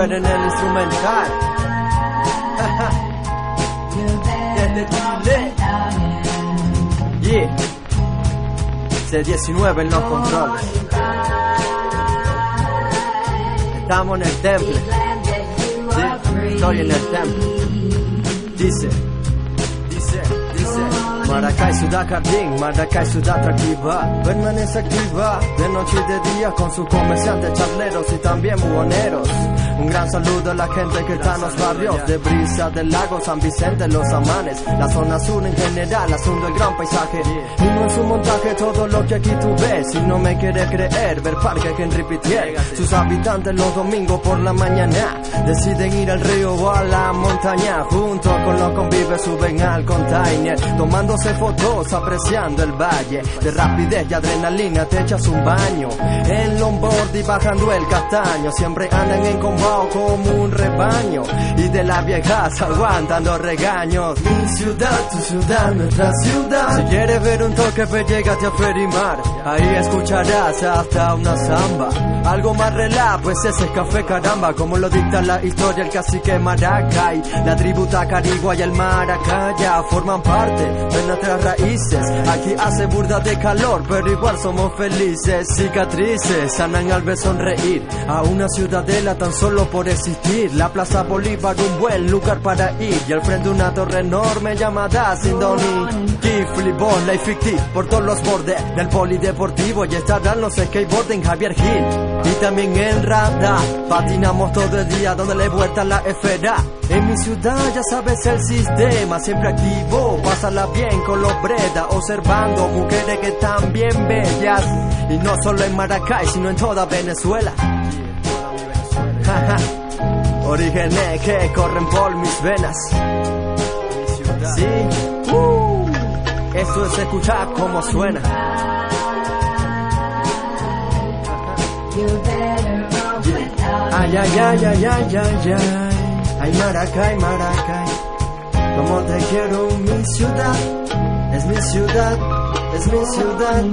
Fer en el instrumental. Desde Chile. Yeah. C19 en los controles. Estamos en el temple. Sí, estoy en el temple. Dice Maracay, ciudad jardín, Maracay, ciudad atractiva. Permanece activa de noche y de día con sus comerciantes, charleros y también buhoneros. Un gran saludo a la gente que está en los barrios de Brisa, del Lago, San Vicente, Los Amanes, la zona sur en general, asunto el gran paisaje. Mismo en su montaje todo lo que aquí tú ves. Si no me quieres creer, ver Parque Henry Pitier. Sus habitantes los domingos por la mañana deciden ir al río o a la montaña. Junto con los convives suben al container, tomándose fotos, apreciando el valle. De rapidez y adrenalina te echas un baño en longboard y bajando el castaño. Siempre andan en combate como un rebaño y de las viejas aguantando regaños. Mi ciudad, tu ciudad, nuestra ciudad. Si quieres ver un toque, pues llégate a Ferimar. Ahí escucharás hasta una samba. Algo más relá, pues ese es café caramba. Como lo dicta la historia, el cacique Maracay. La tribu Tacarigua y el Maracaya forman parte de nuestras raíces. Aquí hace burda de calor, pero igual somos felices. Cicatrices sanan al ver sonreír a una ciudadela tan solo por existir. La Plaza Bolívar, un buen lugar para ir. Y al frente una torre enorme llamada Sindoni. Kifli, Bola y Ficti por todos los bordes del polideportivo. Y estarán los skateboarding Javier Gil y también el Rada. Patinamos todo el día dándole vuelta a la esfera. En mi ciudad ya sabes el sistema, siempre activo. Pásala bien con los Breda, observando mujeres que están bien bellas. Y no solo en Maracay, sino en toda Venezuela. Orígenes que corren por mis venas. Sí, esto es escuchar cómo suena. Ay, ay, ay, ay, ay, ay, ay. Ay, Maracay, Maracay. Como te quiero, mi ciudad. Es mi ciudad, es mi ciudad.